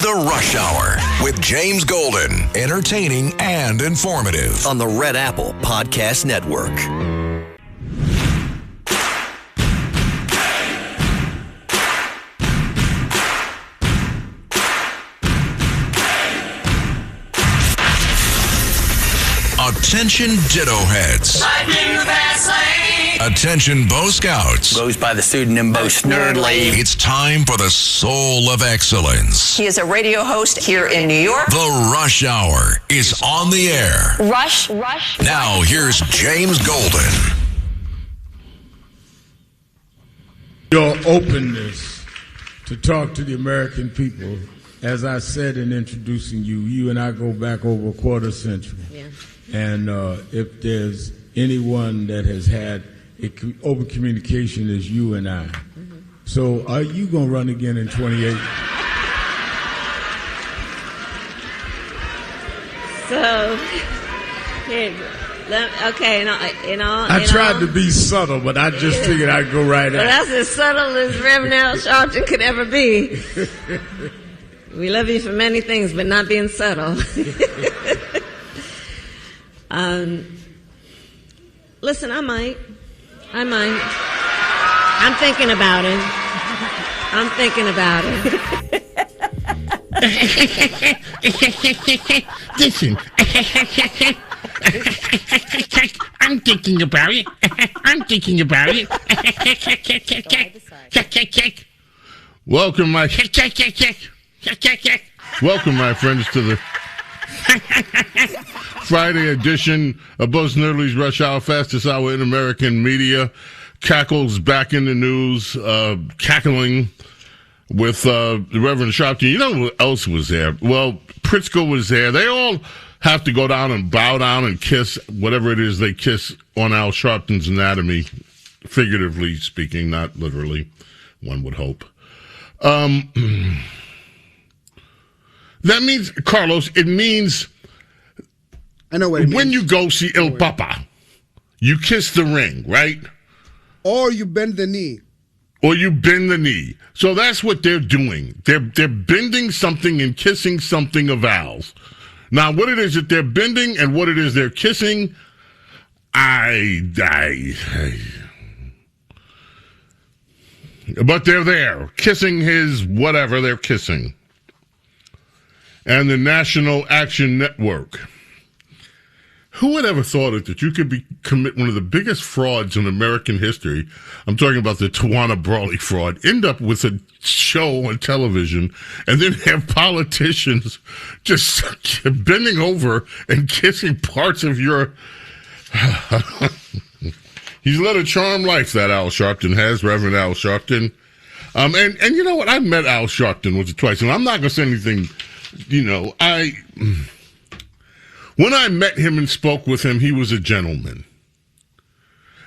The Rush Hour with James Golden. Entertaining and informative on the Red Apple Podcast Network. Attention Ditto Heads. Attention Bo Scouts. Goes by the pseudonym Bo Snerdley. It's time for the soul of excellence. He is a radio host here in New York. The Rush Hour is on the air. Rush. Now here's James Golden. Your openness to talk to the American people, as I said in introducing you, you and I go back over a quarter century. Yeah. And if there's anyone that has had open communication, is you and I. Mm-hmm. So are you going to run again in 28? So, okay, I tried to be subtle, but I just figured I'd go right well, at it. That's as subtle as Reverend Al Sharpton could ever be. We love you for many things, but not being subtle. Listen, I might. I'm thinking about it. Listen. I'm thinking about it. Welcome, my friends, to the Friday edition of Bo Snerdley's Rush Hour, fastest hour in American media. Cackles back in the news, cackling with the Reverend Sharpton. You know who else was there? Well, Pritzker was there. They all have to go down and bow down and kiss whatever it is they kiss on Al Sharpton's anatomy, figuratively speaking, not literally, one would hope. That means, Carlos, it means I know what it means. When you go see El Papa, you kiss the ring, right? Or you bend the knee. So that's what they're doing. They're bending something and kissing something of Al's. Now, what it is that they're bending and what it is they're kissing, but they're there, kissing his whatever they're kissing. And the National Action Network. Who would ever thought it that you could commit one of the biggest frauds in American history? I'm talking about the Tawana Brawley fraud. End up with a show on television and then have politicians just bending over and kissing parts of your... He's led a charmed life, that Al Sharpton has, Reverend Al Sharpton. And you know what? I met Al Sharpton once or twice, and I'm not going to say anything, when I met him and spoke with him, he was a gentleman.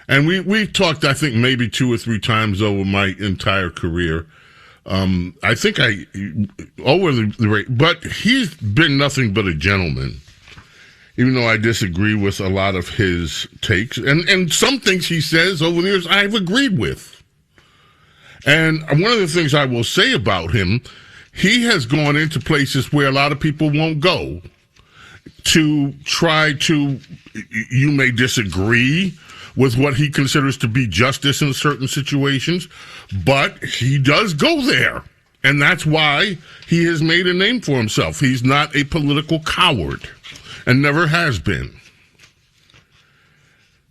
And we talked, I think, maybe 2 or 3 times over my entire career. I think but he's been nothing but a gentleman. Even though I disagree with a lot of his takes. And some things he says over the years I've agreed with. And one of the things I will say about him, he has gone into places where a lot of people won't go to try to, you may disagree with what he considers to be justice in certain situations, but he does go there. And that's why he has made a name for himself. He's not a political coward and never has been.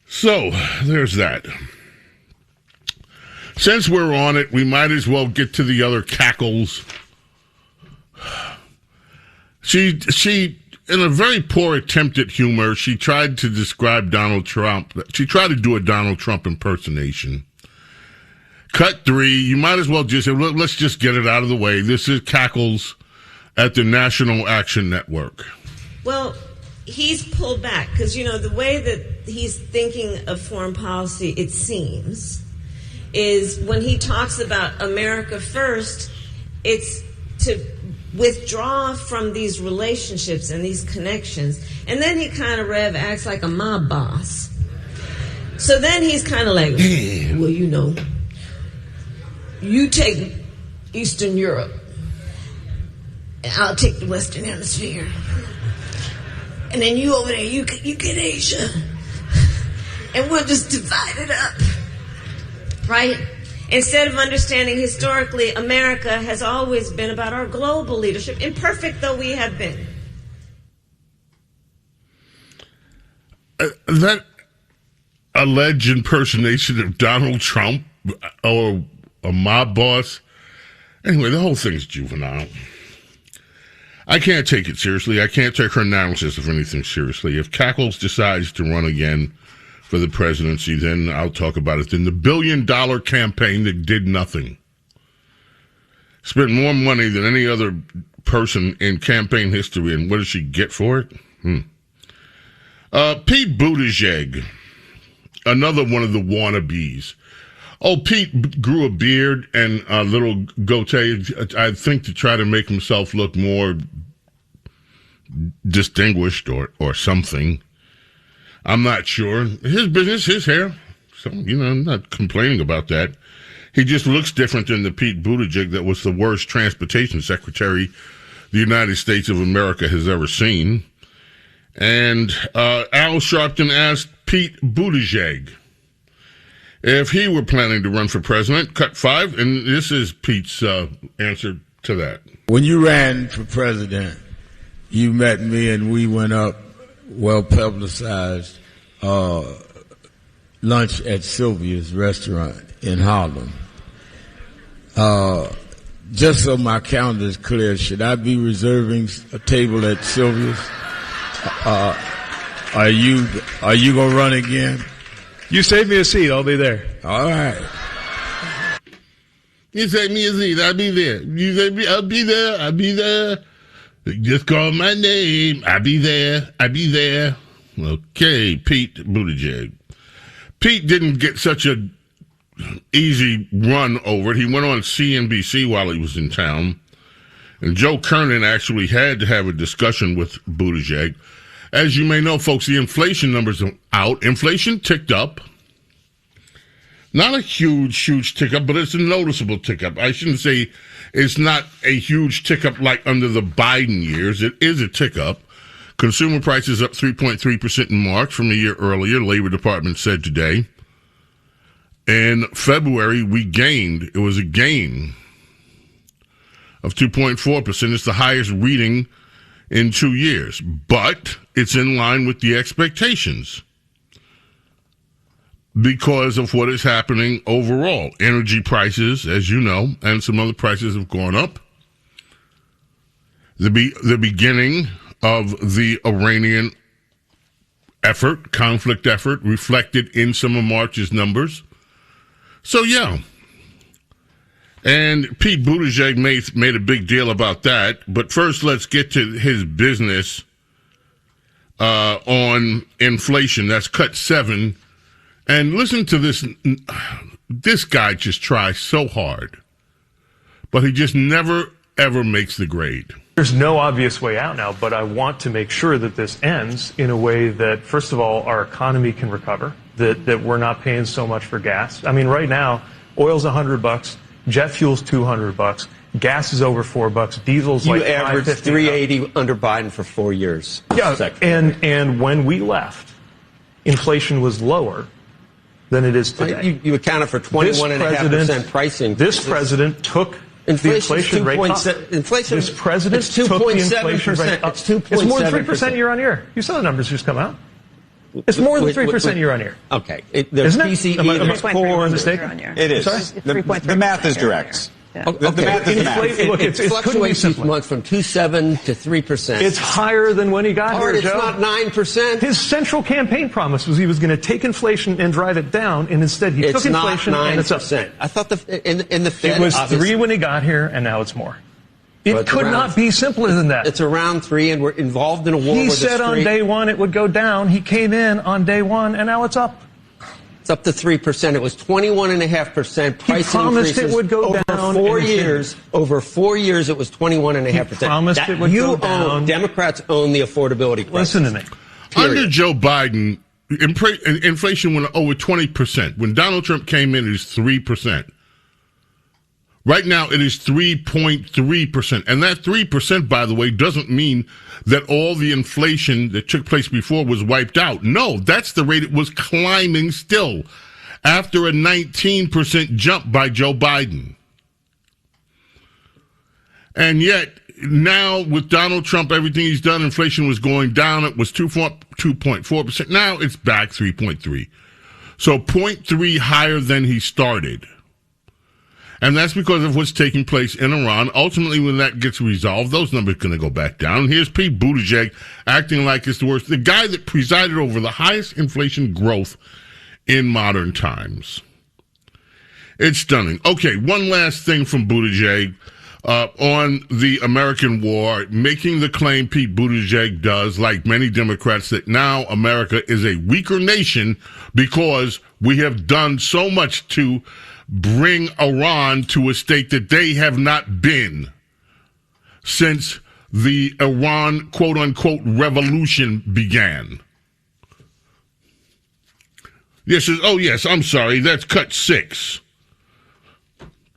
So, there's that. Since we're on it, we might as well get to the other cackles. She, in a very poor attempt at humor, she tried to describe Donald Trump. She tried to do a Donald Trump impersonation. Cut 3, you might as well just say, let's just get it out of the way. This is cackles at the National Action Network. Well, he's pulled back because, the way that he's thinking of foreign policy, it seems, is when he talks about America first, it's to withdraw from these relationships and these connections. And then he kind of acts like a mob boss. So then he's kind of like, well, you take Eastern Europe. and I'll take the Western Hemisphere. And then you over there, you get Asia. And we'll just divide it up. Right? Instead of understanding historically, America has always been about our global leadership, imperfect though we have been. That alleged impersonation of Donald Trump or a mob boss, anyway, the whole thing is juvenile. I can't take it seriously. I can't take her analysis of anything seriously. If Cackles decides to run again for the presidency, then I'll talk about it. Then the $1 billion campaign that did nothing. Spent more money than any other person in campaign history, and what does she get for it? Pete Buttigieg, another one of the wannabes. Oh, Pete grew a beard and a little goatee, I think, to try to make himself look more distinguished or something. I'm not sure. His business, his hair. So, I'm not complaining about that. He just looks different than the Pete Buttigieg that was the worst transportation secretary the United States of America has ever seen. And Al Sharpton asked Pete Buttigieg if he were planning to run for president. Cut 5, and this is Pete's answer to that. When you ran for president, you met me and we went up, well-publicized, lunch at Sylvia's restaurant in Harlem. Just so my calendar is clear, should I be reserving a table at Sylvia's? Are you going to run again? You save me a seat. I'll be there. All right. You save me a seat. I'll be there. You save me. I'll be there. I'll be there. Just call my name. I'll be there. I'll be there. Okay, Pete Buttigieg. Pete didn't get such a easy run over it. He went on CNBC while he was in town. And Joe Kernan actually had to have a discussion with Buttigieg. As you may know, folks, the inflation numbers are out. Inflation ticked up. Not a huge tick up, but it's a noticeable tick up. I shouldn't say it's not a huge tick up like under the Biden years. It is a tick up. Consumer prices up 3.3% in March from a year earlier, Labor Department said today. In February, we gained. It was a gain of 2.4%. It's the highest reading in 2 years, but it's in line with the expectations because of what is happening overall. Energy prices, as you know, and some other prices have gone up. The beginning of the Iranian conflict effort, reflected in some of March's numbers. So, yeah. And Pete Buttigieg made a big deal about that. But first, let's get to his business on inflation. That's cut 7. And listen to this. This guy just tries so hard. But he just never, ever makes the grade. There's no obvious way out now, but I want to make sure that this ends in a way that, first of all, our economy can recover, that we're not paying so much for gas. I mean, right now, oil's $100. Jet fuel's $200. Gas is over $4. Diesel's like $5.50. You averaged $3.80 under Biden for 4 years. Yeah, and when we left, inflation was lower than it is today. You accounted for 21.5% price increase. This president took the inflation rate up. This president took the inflation rate up. It's more than 3% year on year. You saw the numbers just come out. It's more than 3% year on year. Okay. Isn't it? PCE, am I mistaken? It is. The math is direct. Yeah. Okay. The math is math. Look, it fluctuates each month from 2.7 to 3%. It's higher than when he got here, It's Joe. not 9%. His central campaign promise was he was going to take inflation and drive it down, and instead he took inflation and it's up. I thought in the Fed it was 3 when he got here, and now it's more. It could not be simpler than that. It's around 3, and we're involved in a war. He said on day 1 it would go down. He came in on day 1, and now it's up. It's up to 3%. It was 21.5% price he promised increases it would go over down 4 years. Over 4 years, it was 21.5%. He promised it would go down. Democrats own the affordability crisis. Listen to me. Under Joe Biden, inflation went over 20%. When Donald Trump came in, it was 3%. Right now, it is 3.3%. And that 3%, by the way, doesn't mean that all the inflation that took place before was wiped out. No, that's the rate it was climbing still after a 19% jump by Joe Biden. And now with Donald Trump, everything he's done, inflation was going down. It was 2.4%. Now it's back 3.3. So 0.3 higher than he started. And that's because of what's taking place in Iran. Ultimately, when that gets resolved, those numbers are going to go back down. And here's Pete Buttigieg acting like it's the worst. The guy that presided over the highest inflation growth in modern times. It's stunning. Okay, one last thing from Buttigieg. On the American war, making the claim Pete Buttigieg does, like many Democrats, that now America is a weaker nation because we have done so much to bring Iran to a state that they have not been since the Iran, quote-unquote, revolution began. Yes, I'm sorry, that's cut 6.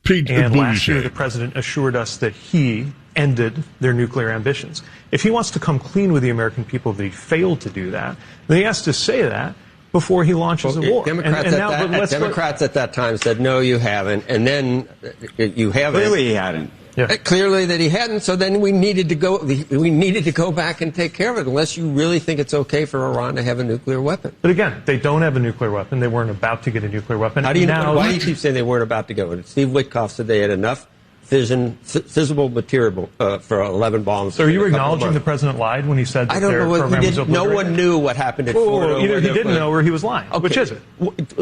And last year, the president assured us that he ended their nuclear ambitions. If he wants to come clean with the American people that he failed to do that, then he has to say that before he launches a war. Democrats at that time said, no, you haven't. And then you haven't. Clearly he hadn't. Yeah. Clearly that he hadn't. So then we needed to go back and take care of it, unless you really think it's okay for Iran to have a nuclear weapon. But again, they don't have a nuclear weapon. They weren't about to get a nuclear weapon. How do you know? Why do you keep saying they weren't about to go? Steve Witkoff said they had enough fissible material for 11 bombs. So are you acknowledging the president lied when he said that their program was obliterated? No one knew what happened at Fort. Either he didn't know or he was lying. Okay. Which is it?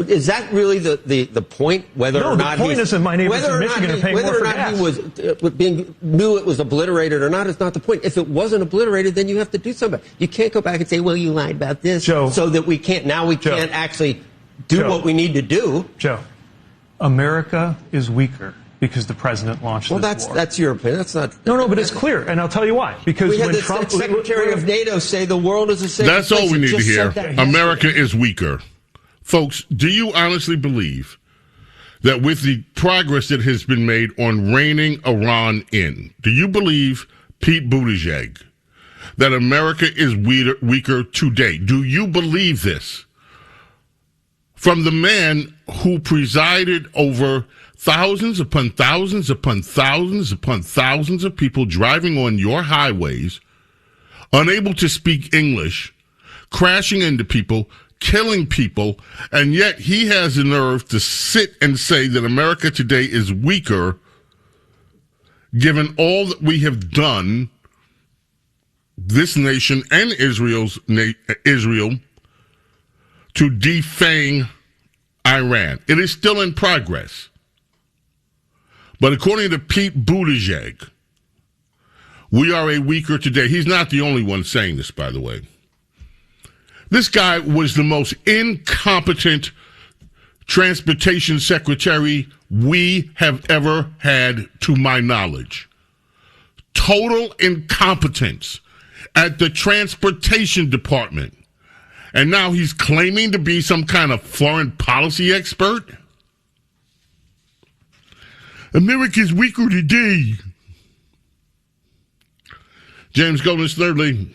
Is that really the point? Whether or not the point isn't my neighbors in Michigan are paying more for gas. Whether or not he knew it was obliterated or not is not the point. If it wasn't obliterated, then you have to do something. You can't go back and say, well, you lied about this, so that we can't actually do what we need to do. Joe, America is weaker because the president launched this war. That's your opinion. That's not. No, but it's clear, and I'll tell you why. Because we had when the Trump, Secretary of NATO say the world is a safe place. That's all we need to hear. America is weaker. Folks, do you honestly believe that with the progress that has been made on reining Iran in, do you believe, Pete Buttigieg, that America is weaker today? Do you believe this? From the man who presided over thousands upon thousands upon thousands upon thousands of people driving on your highways, unable to speak English, crashing into people, killing people, and yet he has the nerve to sit and say that America today is weaker, given all that we have done, this nation and Israel, to defang Iran. It is still in progress. But according to Pete Buttigieg, we are a weaker today. He's not the only one saying this, by the way. This guy was the most incompetent transportation secretary we have ever had, to my knowledge. Total incompetence at the transportation department. And now he's claiming to be some kind of foreign policy expert? America's weaker today. James Golden Snerdley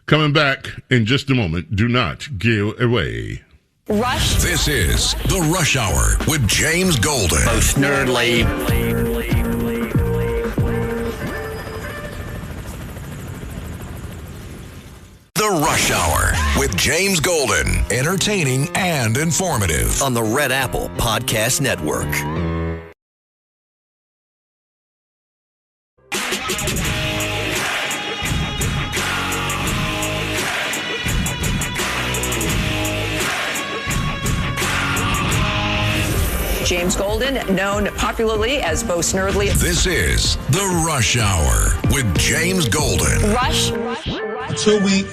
coming back in just a moment. Do not give away. Rush. This is The Rush Hour with James Golden. Bo Snerdley. The Rush Hour with James Golden. Entertaining and informative. On the Red Apple Podcast Network. James Golden, known popularly as Bo Snerdley. This is The Rush Hour with James Golden. Rush. A 2-week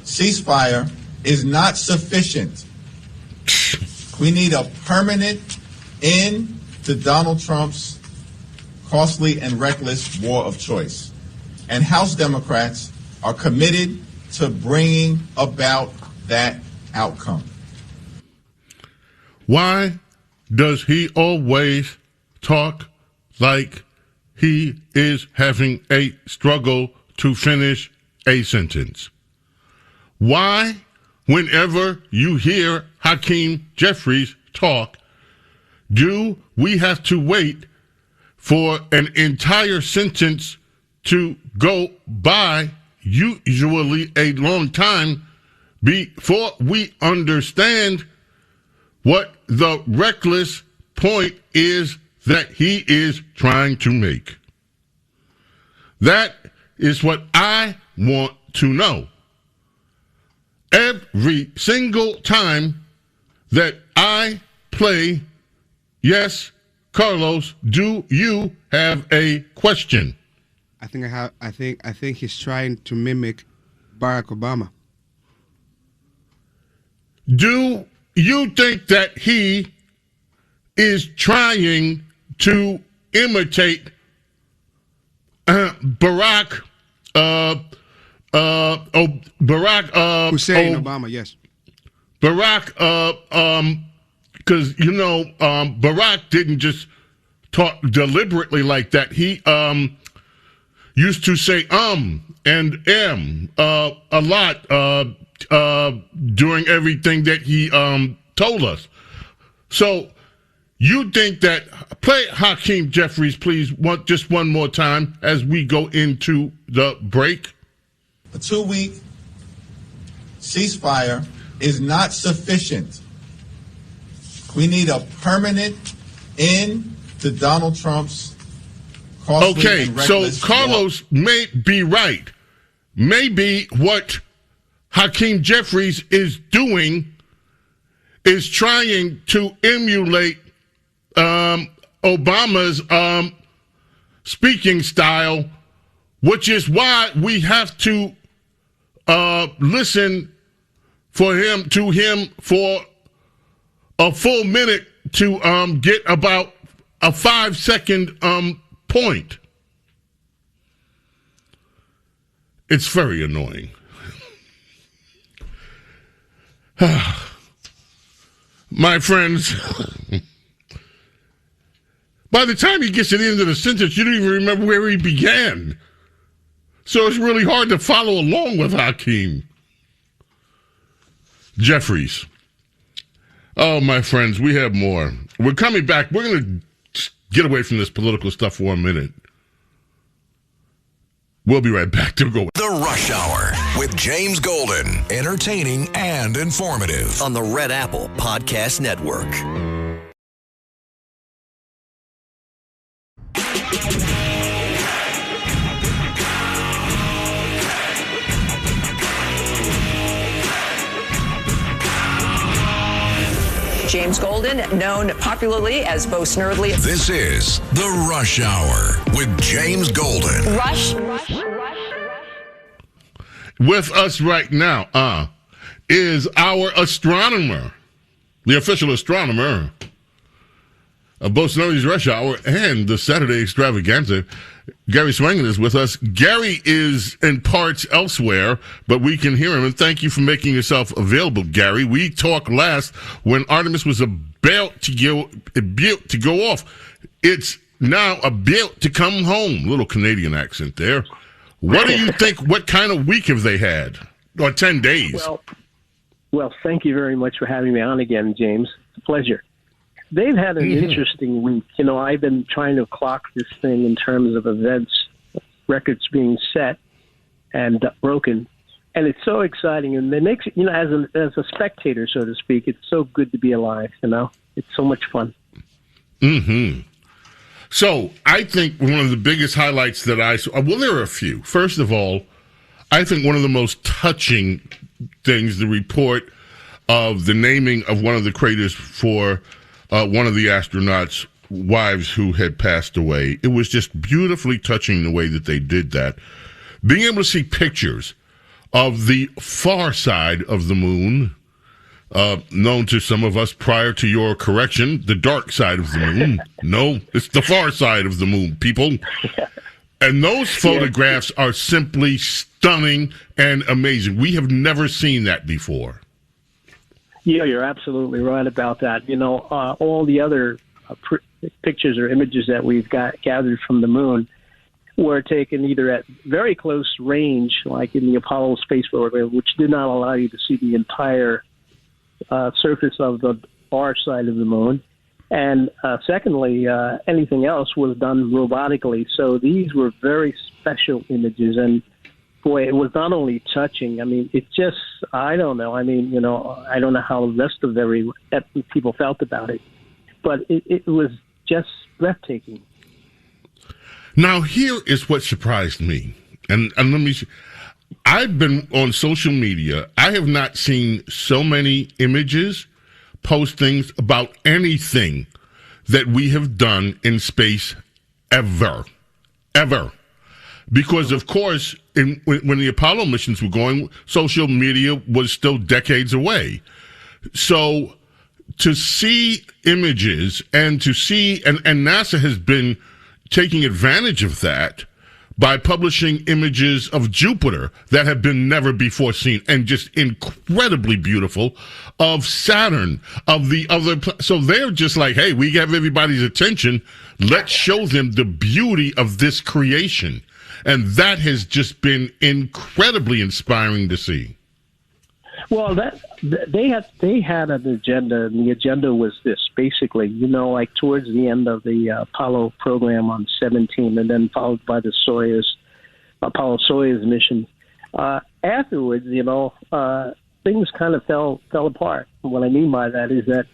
ceasefire is not sufficient. We need a permanent end to Donald Trump's costly and reckless war of choice. And House Democrats are committed to bringing about that outcome. Why does he always talk like he is having a struggle to finish a sentence? Why, whenever you hear Hakeem Jeffries talk, do we have to wait for an entire sentence to go by, usually a long time, before we understand what the reckless point is that he is trying to make? That is what I want to know. Every single time that I play Yes, Carlos, do you have a question? I think he's trying to mimic Barack Obama. Do you think that he is trying to imitate Barack Hussein Obama? Yes. Barack, because Barack didn't just talk deliberately like that. He used to say and a lot during everything that he told us. So you think that, play Hakeem Jeffries, please, just one more time as we go into the break. A 2-week ceasefire is not sufficient. We need a permanent end to Donald Trump's costly and reckless so Carlos may be right. Maybe what Hakeem Jeffries is doing is trying to emulate Obama's speaking style, which is why we have to listen to him for a full minute to get about a 5-second point. It's very annoying. My friends, by the time he gets to the end of the sentence, you don't even remember where he began. So it's really hard to follow along with Hakeem Jeffries. Oh, my friends, we have more. We're coming back. We're going to get away from this political stuff for a minute. We'll be right back to go. The Rush Hour with James Golden. Entertaining and informative. On the Red Apple Podcast Network. James Golden, known popularly as Bo Snerdley. This is The Rush Hour with James Golden. Rush. With us right now is our astronomer, the official astronomer of Bo Snerdley's Rush Hour and the Saturday Extravaganza. Gary Swangin is with us. Gary is in parts elsewhere, but we can hear him, and thank you for making yourself available, Gary. We talked last when Artemis was about to go off. It's now about to come home. Little Canadian accent there. What do you think? What kind of week have they had? Or 10 days? Well, thank you very much for having me on again, James. It's a pleasure. They've had an interesting week. You know, I've been trying to clock this thing in terms of events, records being set and broken. And it's so exciting. And it makes it, you know, as a spectator, so to speak, it's so good to be alive, you know. It's so much fun. So I think one of the biggest highlights that I saw, well, there are a few. First of all, I think one of the most touching things, the report of the naming of one of the craters for one of the astronauts' wives who had passed away. It was just beautifully touching the way that they did that. Being able to see pictures of the far side of the moon, known to some of us prior to your correction, the dark side of the moon. No, it's the far side of the moon, people. And those photographs are simply stunning and amazing. We have never seen that before. Yeah, you're absolutely right about that. You know, all the other pictures or images that we've gathered from the moon were taken either at very close range, like in the Apollo space program, which did not allow you to see the entire surface of the far side of the moon. And secondly, anything else was done robotically. So these were very special images. And boy, it was not only touching. I mean, it just, I don't know. I mean, I don't know how the rest of people felt about it. But it was just breathtaking. Now, here is what surprised me. And let me see. I've been on social media. I have not seen so many images, postings about anything that we have done in space ever. Because, of course, when the Apollo missions were going, social media was still decades away. So to see images and to see, and NASA has been taking advantage of that by publishing images of Jupiter that have been never before seen and just incredibly beautiful, of Saturn, of the other. So they're just like, hey, we have everybody's attention. Let's show them the beauty of this creation. And that has just been incredibly inspiring to see. Well, they had an agenda, and the agenda was this, basically, like towards the end of the Apollo program on 17, and then followed by the Apollo-Soyuz mission. Afterwards, things kind of fell apart. And what I mean by that is that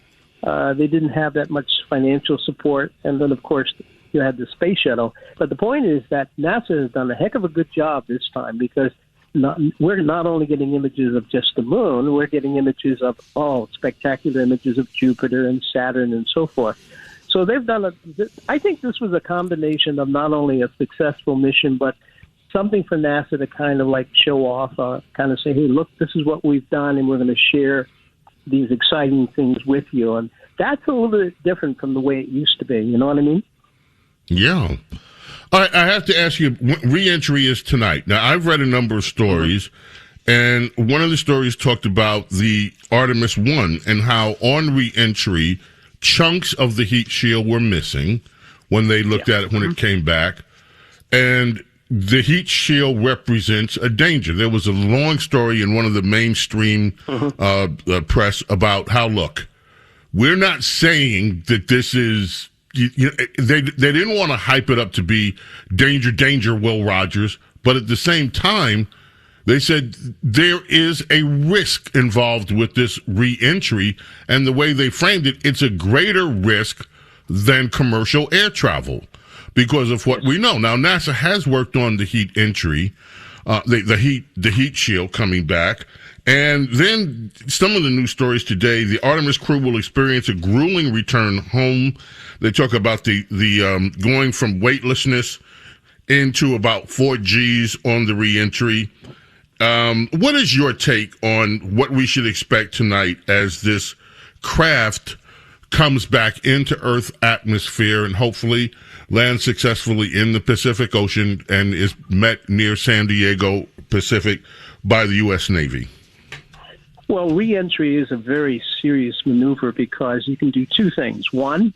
they didn't have that much financial support, and then, of course, you had the space shuttle. But the point is that NASA has done a heck of a good job this time, because we're not only getting images of just the moon, we're getting images of spectacular images of Jupiter and Saturn and so forth. So they've done I think this was a combination of not only a successful mission, but something for NASA to kind of like show off, kind of say, hey, look, this is what we've done, and we're going to share these exciting things with you. And that's a little bit different from the way it used to be. You know what I mean? Yeah. I have to ask you, re-entry is tonight. Now, I've read a number of stories, and one of the stories talked about the Artemis I and how on re-entry, chunks of the heat shield were missing when they looked at it when it came back. And the heat shield represents a danger. There was a long story in one of the mainstream press about how, look, we're not saying that this is... they didn't want to hype it up to be danger, Will Rogers, but at the same time, they said there is a risk involved with this re-entry, and the way they framed it, it's a greater risk than commercial air travel because of what we know. Now, NASA has worked on the heat entry, the heat shield coming back. And then some of the news stories today, the Artemis crew will experience a grueling return home. They talk about the going from weightlessness into about 4 Gs on the reentry. What is your take on what we should expect tonight as this craft comes back into Earth's atmosphere and hopefully lands successfully in the Pacific Ocean and is met near San Diego Pacific by the U.S. Navy? Well, re-entry is a very serious maneuver because you can do two things. One,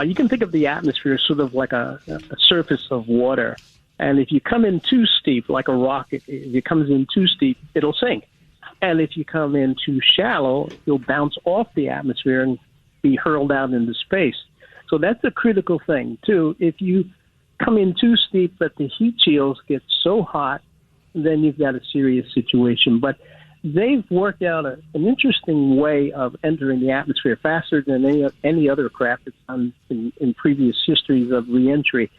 you can think of the atmosphere sort of like a surface of water. And if you come in too steep, like a rocket, if it comes in too steep, it'll sink. And if you come in too shallow, you'll bounce off the atmosphere and be hurled out into space. So that's a critical thing, too. If you come in too steep that the heat shields get so hot, then you've got a serious situation. But they've worked out an interesting way of entering the atmosphere faster than any other craft that's done in previous histories of reentry.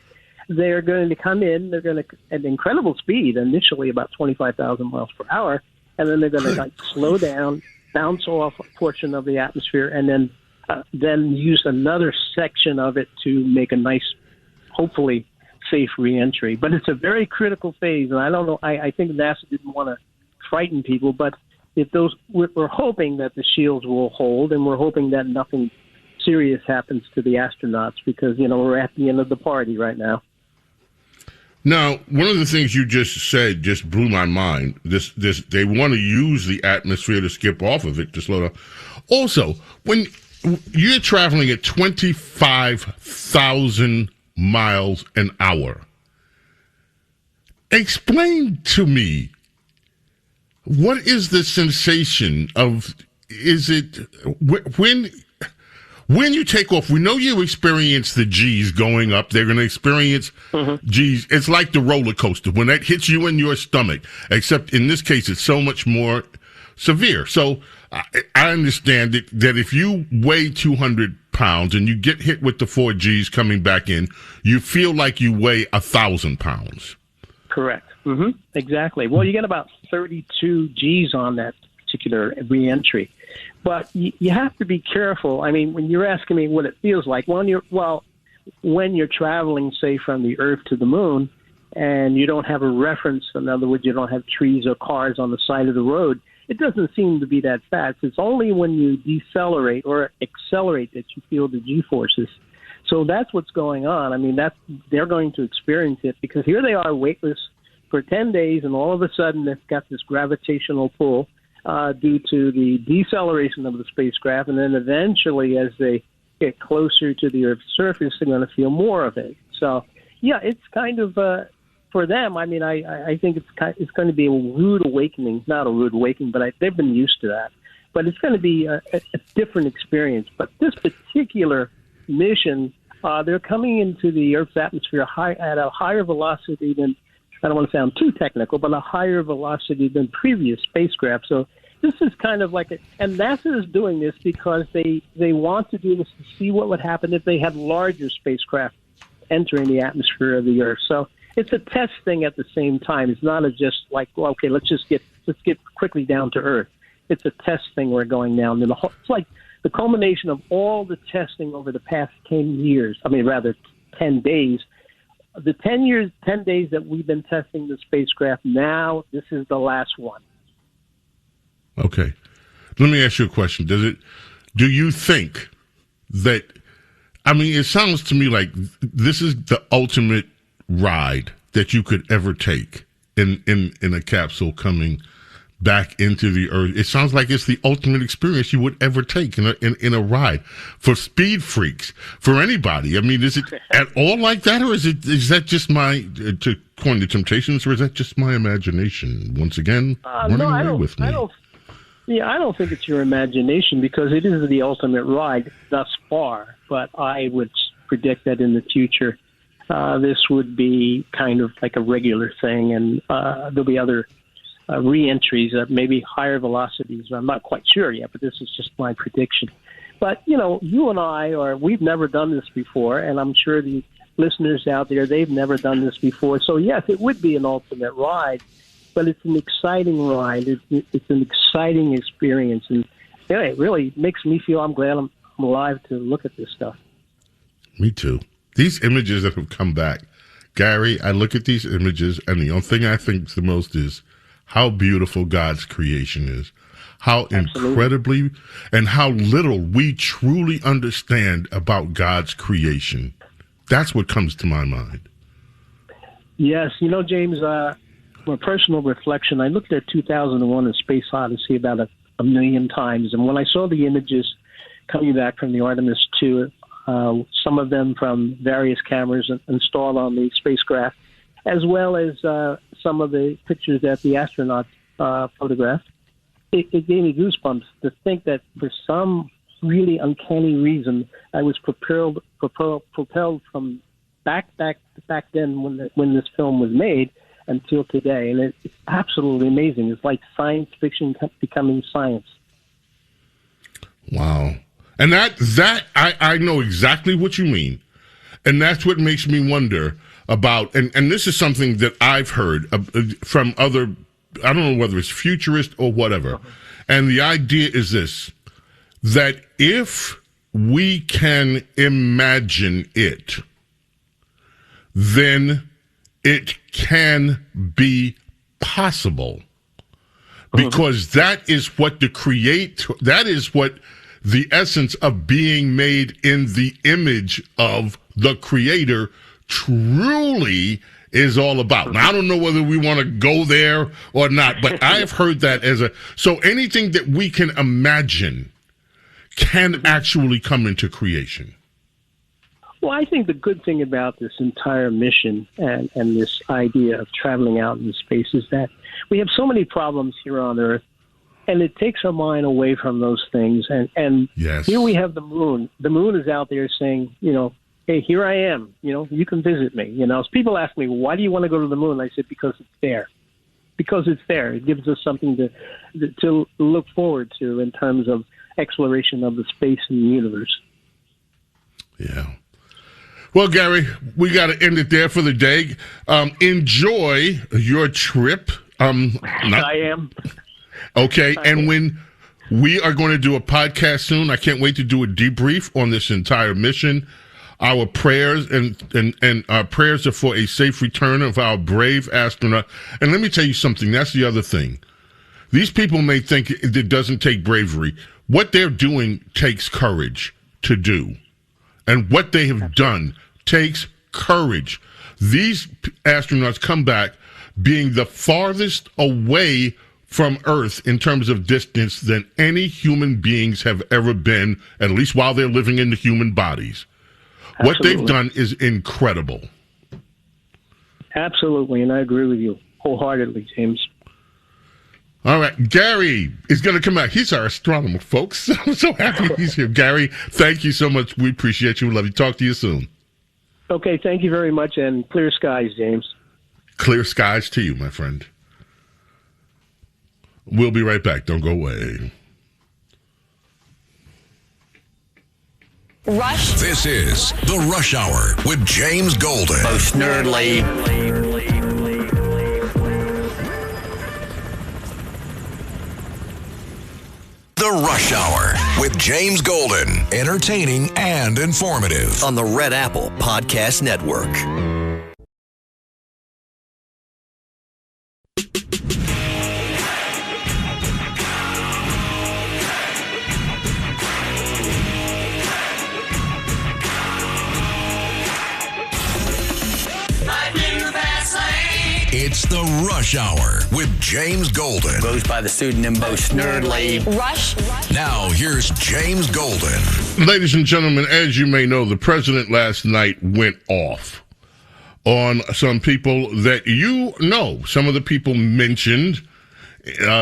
They're going to come in, they're going to, at incredible speed, initially about 25,000 miles per hour, and then they're going to slow down, bounce off a portion of the atmosphere, and then use another section of it to make a nice, hopefully, safe reentry. But it's a very critical phase, and I don't know, I think NASA didn't want to frighten people, but if we're hoping that the shields will hold, and we're hoping that nothing serious happens to the astronauts because, we're at the end of the party right now. Now, one of the things you just said just blew my mind. This they want to use the atmosphere to skip off of it to slow down. Also, when you're traveling at 25,000 miles an hour. Explain to me, what is the sensation of, is it, when you take off, we know you experience the G's going up. They're going to experience G's. It's like the roller coaster when that hits you in your stomach, except in this case, it's so much more severe. So I understand that if you weigh 200 pounds and you get hit with the 4 G's coming back in, you feel like you weigh 1,000 pounds. Correct. Exactly. Well, you get about 32 G's on that particular reentry. But you have to be careful. I mean, when you're asking me what it feels like, when you're traveling, say, from the Earth to the Moon, and you don't have a reference, in other words, you don't have trees or cars on the side of the road, it doesn't seem to be that fast. It's only when you decelerate or accelerate that you feel the G-forces. So that's what's going on. I mean, they're going to experience it because here they are weightless for 10 days, and all of a sudden they've got this gravitational pull due to the deceleration of the spacecraft, and then eventually as they get closer to the Earth's surface, they're going to feel more of it. So, yeah, it's kind of, for them, I mean, I think it's going to be a rude awakening, not a rude awakening, but they've been used to that. But it's going to be a different experience. But this particular mission, they're coming into the Earth's atmosphere at a higher velocity than, I don't want to sound too technical, but a higher velocity than previous spacecraft. So this is kind of like and NASA is doing this because they want to do this to see what would happen if they had larger spacecraft entering the atmosphere of the Earth. So it's a test thing at the same time. It's not just like, well, okay, let's get quickly down to Earth. It's a test thing we're going down. And it's like the culmination of all the testing over the past 10 years. I mean, rather 10 days. The 10 days that we've been testing the spacecraft, now this is the last one. Okay. Let me ask you a question. Do you think that, I mean, it sounds to me like this is the ultimate ride that you could ever take in a capsule coming back into the Earth. It sounds like it's the ultimate experience you would ever take in a ride for speed freaks, for anybody. I mean, is it at all like that, or is that just my, to coin the Temptations, or is that just my imagination once again running away with me? I don't think it's your imagination, because it is the ultimate ride thus far. But I would predict that in the future, this would be kind of like a regular thing, and there'll be other re-entries at maybe higher velocities. I'm not quite sure yet, but this is just my prediction. But, you and we've never done this before, and I'm sure the listeners out there, they've never done this before. So, yes, it would be an ultimate ride, but it's an exciting ride. It's an exciting experience, and it really makes me feel I'm glad I'm alive to look at this stuff. Me too. These images that have come back, Gary, I look at these images, and the only thing I think the most is how beautiful God's creation is, how incredibly and how little we truly understand about God's creation. That's what comes to my mind. Yes. James, my personal reflection, I looked at 2001: A Space Odyssey about a million times. And when I saw the images coming back from the Artemis II, some of them from various cameras installed on the spacecraft, as well as some of the pictures that the astronauts photographed, it gave me goosebumps to think that for some really uncanny reason, I was propelled from back then when this film was made until today. And it's absolutely amazing. It's like science fiction becoming science. Wow. And that I know exactly what you mean. And that's what makes me wonder about, and this is something that I've heard from other, I don't know whether it's futurist or whatever. And the idea is this, that if we can imagine it, then it can be possible. Because that is what that is what the essence of being made in the image of the Creator truly is all about. Now, I don't know whether we want to go there or not, but I have heard that so anything that we can imagine can actually come into creation? Well, I think the good thing about this entire mission and this idea of traveling out into space is that we have so many problems here on Earth, and it takes our mind away from those things. And yes. Here we have the moon. The moon is out there saying, hey, here I am. You can visit me. People ask me, why do you want to go to the moon? I said, because it's there. Because it's there. It gives us something to look forward to in terms of exploration of the space and the universe. Yeah. Well, Gary, we got to end it there for the day. Enjoy your trip. I am. Okay, and when we are going to do a podcast soon, I can't wait to do a debrief on this entire mission. Our prayers and our prayers are for a safe return of our brave astronaut. And let me tell you something. That's the other thing. These people may think it doesn't take bravery. What they're doing takes courage to do. And what they have done takes courage. These astronauts come back being the farthest away from Earth in terms of distance than any human beings have ever been, at least while they're living in the human bodies. Absolutely. What they've done is incredible. Absolutely, and I agree with you wholeheartedly, James. All right, Gary is going to come out. He's our astronomer, folks. I'm so happy he's here. Gary, thank you so much. We appreciate you. We love you. Talk to you soon. Okay, thank you very much, and clear skies, James. Clear skies to you, my friend. We'll be right back. Don't go away. Rush. This is The Rush Hour with James Golden. Bo Snerdley. The Rush Hour with James Golden. Entertaining and informative. On the Red Apple Podcast Network. It's The Rush Hour with James Golden. Goes by the pseudonym Bo Snerdley. Rush. Now, here's James Golden. Ladies and gentlemen, as you may know, the president last night went off on some people that you know. Some of the people mentioned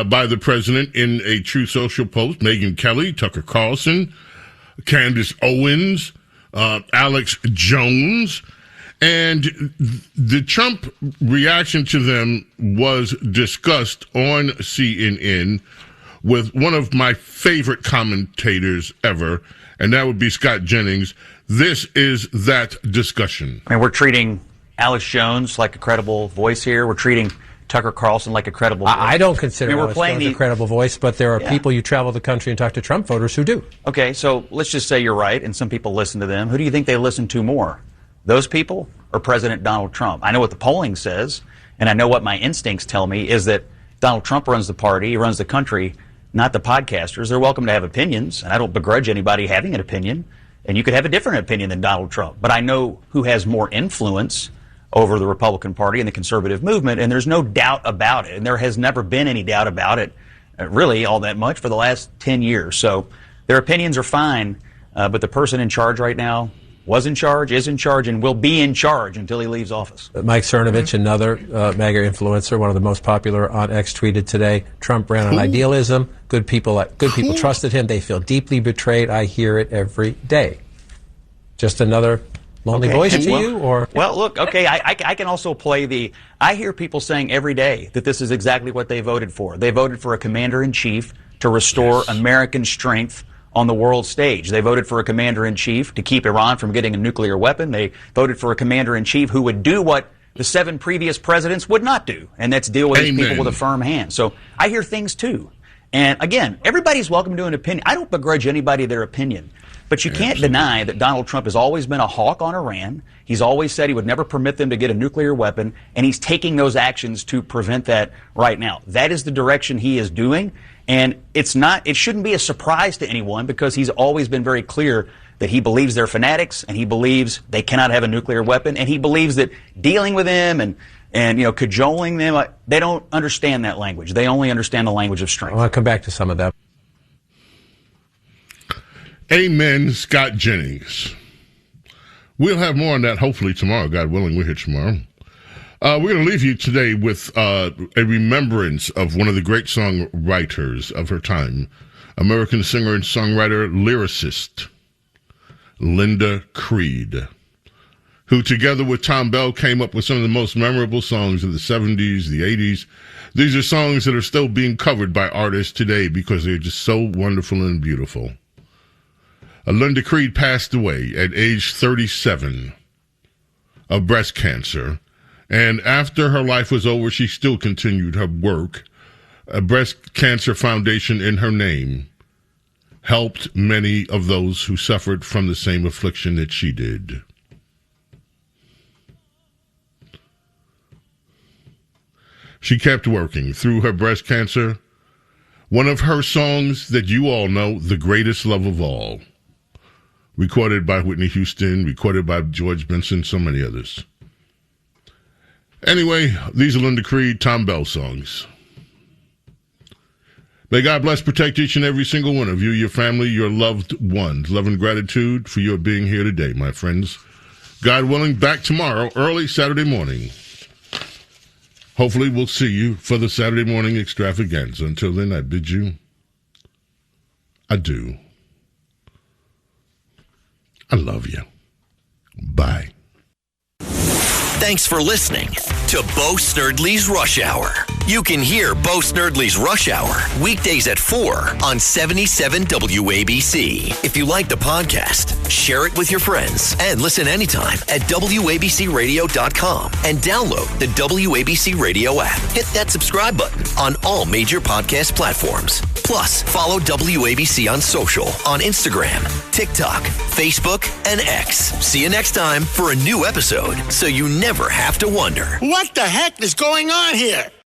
by the president in a True Social post: Megyn Kelly, Tucker Carlson, Candace Owens, Alex Jones. And the Trump reaction to them was discussed on CNN with one of my favorite commentators ever, and that would be Scott Jennings. This is that discussion. I mean, we're treating Alex Jones like a credible voice here. We're treating Tucker Carlson like a credible voice. I don't consider Alex Jones a credible voice, but there are people you travel the country and talk to Trump voters who do. Okay, so let's just say you're right, and some people listen to them. Who do you think they listen to more? Those people or President Donald Trump? I know what the polling says, and I know what my instincts tell me is that Donald Trump runs the party, he runs the country, not the podcasters. They're welcome to have opinions, and I don't begrudge anybody having an opinion, and you could have a different opinion than Donald Trump. But I know who has more influence over the Republican Party and the conservative movement, and there's no doubt about it, and there has never been any doubt about it, really, all that much for the last 10 years. So their opinions are fine, but the person in charge right now was in charge, is in charge, and will be in charge until he leaves office. Mike Cernovich, another MAGA influencer, one of the most popular on X, tweeted today, Trump ran on idealism. Good people trusted him. They feel deeply betrayed. I hear it every day. Just another lonely voice to you? Or Well, look, okay, I can also play I hear people saying every day that this is exactly what they voted for. They voted for a commander-in-chief to restore American strength on the world stage. They voted for a commander-in-chief to keep Iran from getting a nuclear weapon. They voted for a commander-in-chief who would do what the 7 previous presidents would not do, and that's deal with these people with a firm hand. So I hear things too. And again, everybody's welcome to an opinion. I don't begrudge anybody their opinion. But you can't deny that Donald Trump has always been a hawk on Iran. He's always said he would never permit them to get a nuclear weapon, and he's taking those actions to prevent that right now. That is the direction he is doing. And it shouldn't be a surprise to anyone because he's always been very clear that he believes they're fanatics and he believes they cannot have a nuclear weapon, and he believes that dealing with them and cajoling them, they don't understand that language. They only understand the language of strength. I want to come back to some of that. Amen, Scott Jennings. We'll have more on that hopefully tomorrow. God willing, we're here tomorrow. We're going to leave you today with a remembrance of one of the great songwriters of her time, American singer and songwriter, lyricist, Linda Creed, who together with Tom Bell came up with some of the most memorable songs of the 70s, the 80s. These are songs that are still being covered by artists today because they're just so wonderful and beautiful. Linda Creed passed away at age 37 of breast cancer. And after her life was over, she still continued her work. A breast cancer foundation in her name helped many of those who suffered from the same affliction that she did. She kept working through her breast cancer. One of her songs that you all know, The Greatest Love of All, recorded by Whitney Houston, recorded by George Benson, so many others. Anyway, these are Linda Creed, Tom Bell songs. May God bless, protect each and every single one of you, your family, your loved ones. Love and gratitude for your being here today, my friends. God willing, back tomorrow, early Saturday morning. Hopefully we'll see you for the Saturday morning extravaganza. Until then, I bid you adieu. I love you. Bye. Thanks for listening to Bo Snerdley's Rush Hour. You can hear Bo Snerdley's Rush Hour weekdays at 4 on 77 WABC. If you like the podcast, share it with your friends and listen anytime at WABCRadio.com and download the WABC Radio app. Hit that subscribe button on all major podcast platforms. Plus, follow WABC on social on Instagram, TikTok, Facebook, and X. See you next time for a new episode so you never have to wonder. What the heck is going on here?